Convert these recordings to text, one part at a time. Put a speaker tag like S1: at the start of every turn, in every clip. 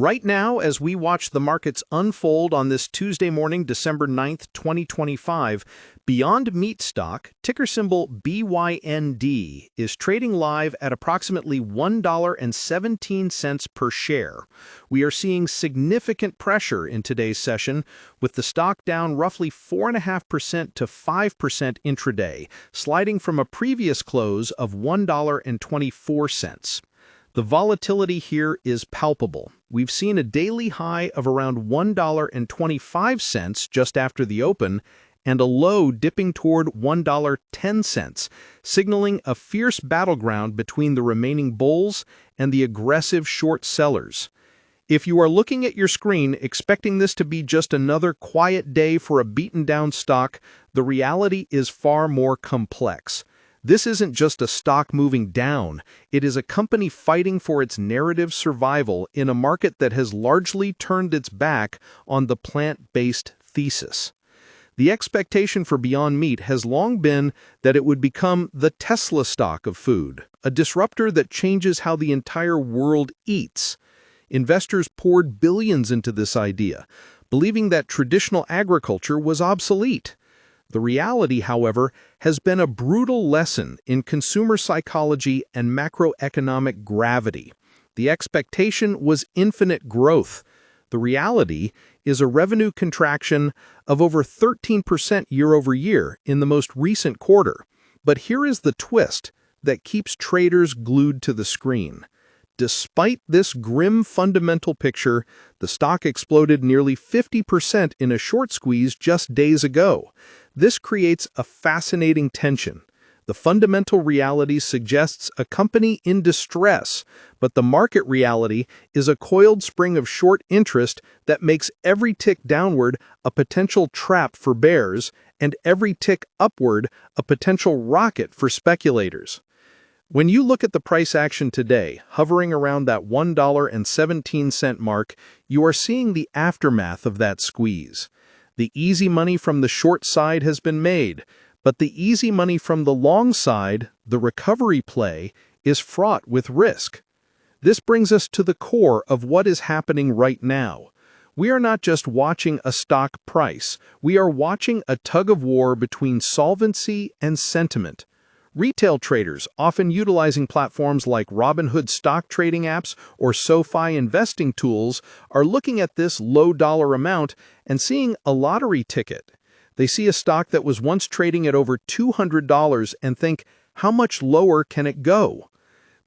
S1: Right now, as we watch the markets unfold on this Tuesday morning, December 9th, 2025, Beyond Meat stock, ticker symbol BYND, is trading live at approximately $1.17 per share. We are seeing significant pressure in today's session, with the stock down roughly 4.5% to 5% intraday, sliding from a previous close of $1.24. The volatility here is palpable. We've seen a daily high of around $1.25 just after the open, and a low dipping toward $1.10, signaling a fierce battleground between the remaining bulls and the aggressive short sellers. If you are looking at your screen expecting this to be just another quiet day for a beaten-down stock, the reality is far more complex. This isn't just a stock moving down, it is a company fighting for its narrative survival in a market that has largely turned its back on the plant-based thesis. The expectation for Beyond Meat has long been that it would become the Tesla stock of food, a disruptor that changes how the entire world eats. Investors poured billions into this idea, believing that traditional agriculture was obsolete. The reality, however, has been a brutal lesson in consumer psychology and macroeconomic gravity. The expectation was infinite growth. The reality is a revenue contraction of over 13% year over year in the most recent quarter. But here is the twist that keeps traders glued to the screen. Despite this grim fundamental picture, the stock exploded nearly 50% in a short squeeze just days ago. This creates a fascinating tension. The fundamental reality suggests a company in distress, but the market reality is a coiled spring of short interest that makes every tick downward a potential trap for bears and every tick upward a potential rocket for speculators. When you look at the price action today, hovering around that $1.17 mark, you are seeing the aftermath of that squeeze. The easy money from the short side has been made, but the easy money from the long side, the recovery play, is fraught with risk. This brings us to the core of what is happening right now. We are not just watching a stock price, we are watching a tug-of-war between solvency and sentiment. Retail traders, often utilizing platforms like Robinhood stock trading apps or SoFi investing tools, are looking at this low-dollar amount and seeing a lottery ticket. They see a stock that was once trading at over $200 and think, how much lower can it go?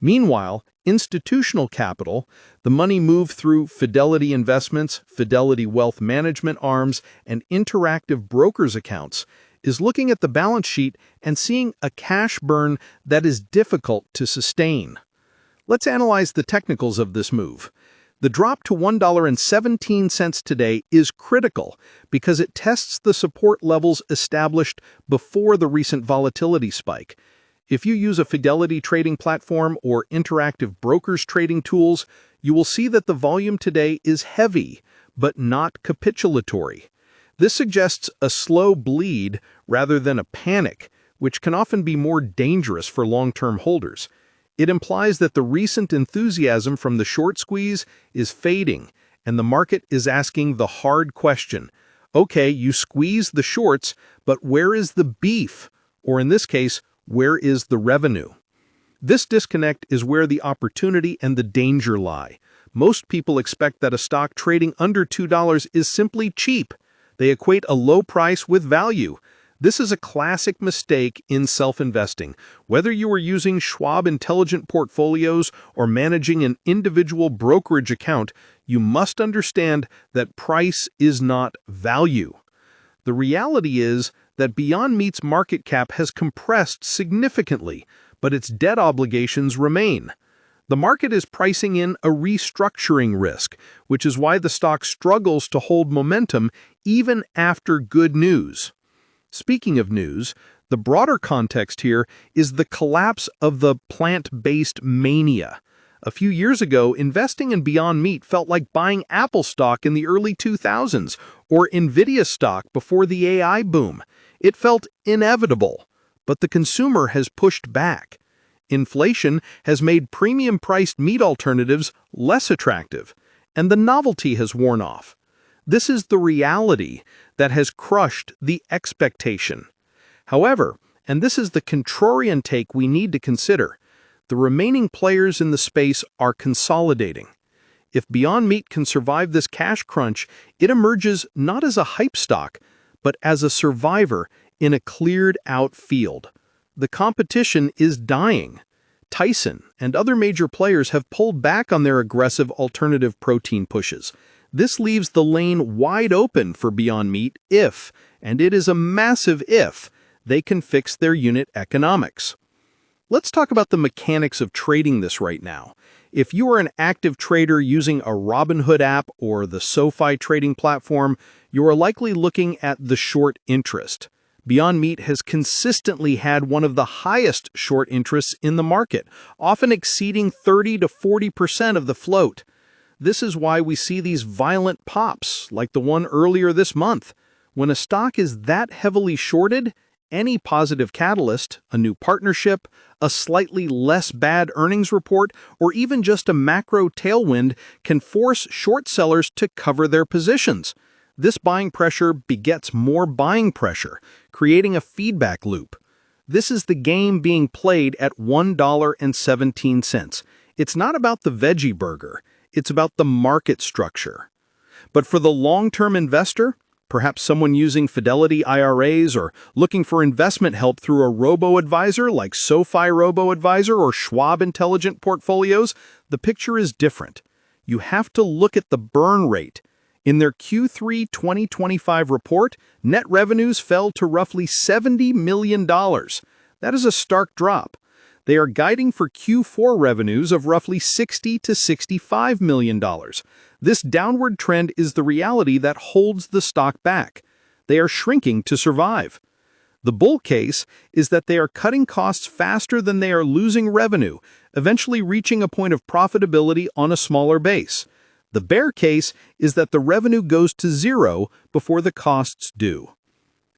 S1: Meanwhile, institutional capital, the money moved through Fidelity Investments, Fidelity Wealth Management arms, and Interactive Brokers accounts, is looking at the balance sheet and seeing a cash burn that is difficult to sustain. Let's analyze the technicals of this move. The drop to $1.17 today is critical because it tests the support levels established before the recent volatility spike. If you use a Fidelity trading platform or Interactive Brokers trading tools, you will see that the volume today is heavy, but not capitulatory. This suggests a slow bleed rather than a panic, which can often be more dangerous for long-term holders. It implies that the recent enthusiasm from the short squeeze is fading, and the market is asking the hard question. Okay, you squeeze the shorts, but where is the beef? Or in this case, where is the revenue? This disconnect is where the opportunity and the danger lie. Most people expect that a stock trading under $2 is simply cheap. They equate a low price with value. This is a classic mistake in self-investing. Whether you are using Schwab Intelligent Portfolios or managing an individual brokerage account, you must understand that price is not value. The reality is that Beyond Meat's market cap has compressed significantly, but its debt obligations remain. The market is pricing in a restructuring risk, which is why the stock struggles to hold momentum even after good news. Speaking of news, the broader context here is the collapse of the plant-based mania. A few years ago, investing in Beyond Meat felt like buying Apple stock in the early 2000s or Nvidia stock before the AI boom. It felt inevitable, but the consumer has pushed back. Inflation has made premium-priced meat alternatives less attractive, and the novelty has worn off. This is the reality that has crushed the expectation. However, and this is the contrarian take we need to consider, the remaining players in the space are consolidating. If Beyond Meat can survive this cash crunch, it emerges not as a hype stock, but as a survivor in a cleared-out field. The competition is dying. Tyson and other major players have pulled back on their aggressive alternative protein pushes. This leaves the lane wide open for Beyond Meat if, and it is a massive if, they can fix their unit economics. Let's talk about the mechanics of trading this right now. If you are an active trader using a Robinhood app or the SoFi trading platform, you are likely looking at the short interest. Beyond Meat has consistently had one of the highest short interests in the market, often exceeding 30 to 40% of the float. This is why we see these violent pops, like the one earlier this month. When a stock is that heavily shorted, any positive catalyst, a new partnership, a slightly less bad earnings report, or even just a macro tailwind can force short sellers to cover their positions. This buying pressure begets more buying pressure, creating a feedback loop. This is the game being played at $1.17. It's not about the veggie burger, it's about the market structure. But for the long-term investor, perhaps someone using Fidelity IRAs or looking for investment help through a robo-advisor like SoFi Robo-Advisor or Schwab Intelligent Portfolios, the picture is different. You have to look at the burn rate. In their Q3 2025 report, net revenues fell to roughly $70 million. That is a stark drop. They are guiding for Q4 revenues of roughly $60 to $65 million. This downward trend is the reality that holds the stock back. They are shrinking to survive. The bull case is that they are cutting costs faster than they are losing revenue, eventually reaching a point of profitability on a smaller base. The bear case is that the revenue goes to zero before the costs do.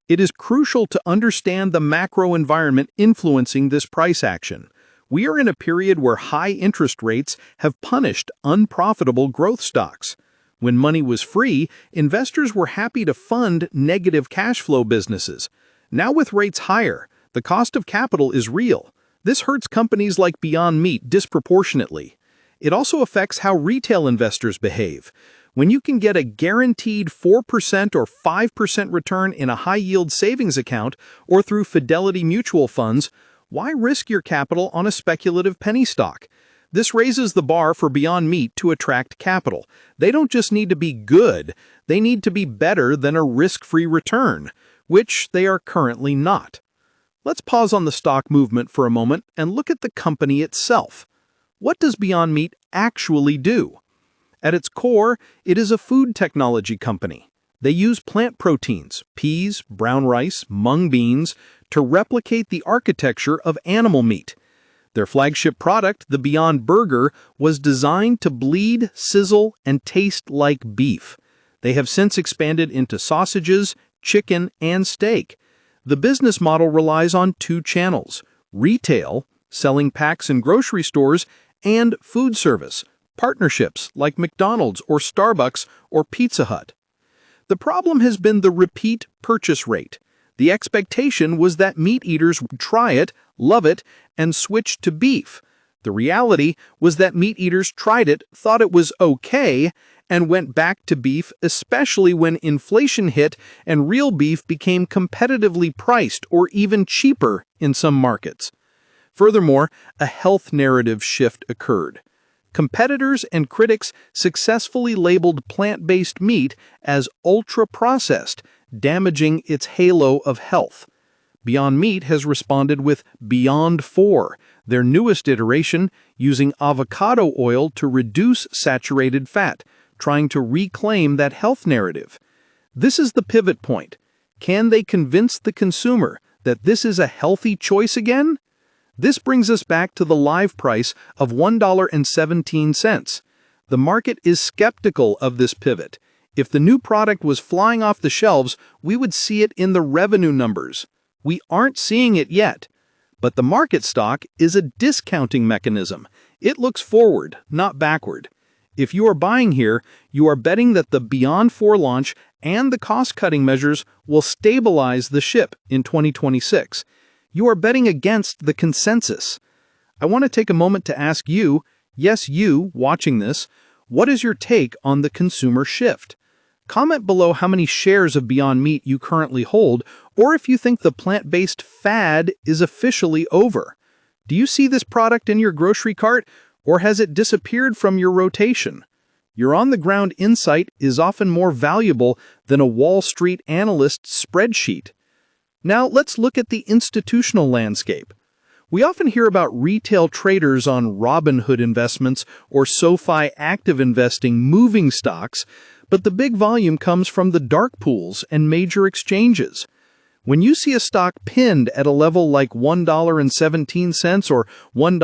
S1: It is crucial to understand the macro environment influencing this price action. We are in a period where high interest rates have punished unprofitable growth stocks. When money was free, investors were happy to fund negative cash flow businesses. Now with rates higher, the cost of capital is real. This hurts companies like Beyond Meat disproportionately. It also affects how retail investors behave. When you can get a guaranteed 4% or 5% return in a high-yield savings account or through Fidelity mutual funds, why risk your capital on a speculative penny stock? This raises the bar for Beyond Meat to attract capital. They don't just need to be good, they need to be better than a risk-free return, which they are currently not. Let's pause on the stock movement for a moment and look at the company itself. What does Beyond Meat actually do? At its core, it is a food technology company. They use plant proteins, peas, brown rice, mung beans, to replicate the architecture of animal meat. Their flagship product, the Beyond Burger, was designed to bleed, sizzle, and taste like beef. They have since expanded into sausages, chicken, and steak. The business model relies on two channels: retail, selling packs in grocery stores, and food service, partnerships like McDonald's or Starbucks or Pizza Hut. The problem has been the repeat purchase rate. The expectation was that meat eaters would try it, love it, and switch to beef. The reality was that meat eaters tried it, thought it was okay, and went back to beef, especially when inflation hit and real beef became competitively priced or even cheaper in some markets. Furthermore, a health narrative shift occurred. Competitors and critics successfully labeled plant-based meat as ultra-processed, damaging its halo of health. Beyond Meat has responded with Beyond 4, their newest iteration, using avocado oil to reduce saturated fat, trying to reclaim that health narrative. This is the pivot point. Can they convince the consumer that this is a healthy choice again? This brings us back to the live price of $1.17. The market is skeptical of this pivot. If the new product was flying off the shelves, we would see it in the revenue numbers. We aren't seeing it yet. But the market stock is a discounting mechanism. It looks forward, not backward. If you are buying here, you are betting that the Beyond 4 launch and the cost-cutting measures will stabilize the ship in 2026. You are betting against the consensus. I want to take a moment to ask you, yes, you watching this, what is your take on the consumer shift? Comment below how many shares of Beyond Meat you currently hold, or if you think the plant-based fad is officially over. Do you see this product in your grocery cart, or has it disappeared from your rotation? Your on-the-ground insight is often more valuable than a Wall Street analyst's spreadsheet. Now let's look at the institutional landscape. We often hear about retail traders on Robinhood Investments or SoFi Active Investing moving stocks, but the big volume comes from the dark pools and major exchanges. When you see a stock pinned at a level like $1.17 or $1.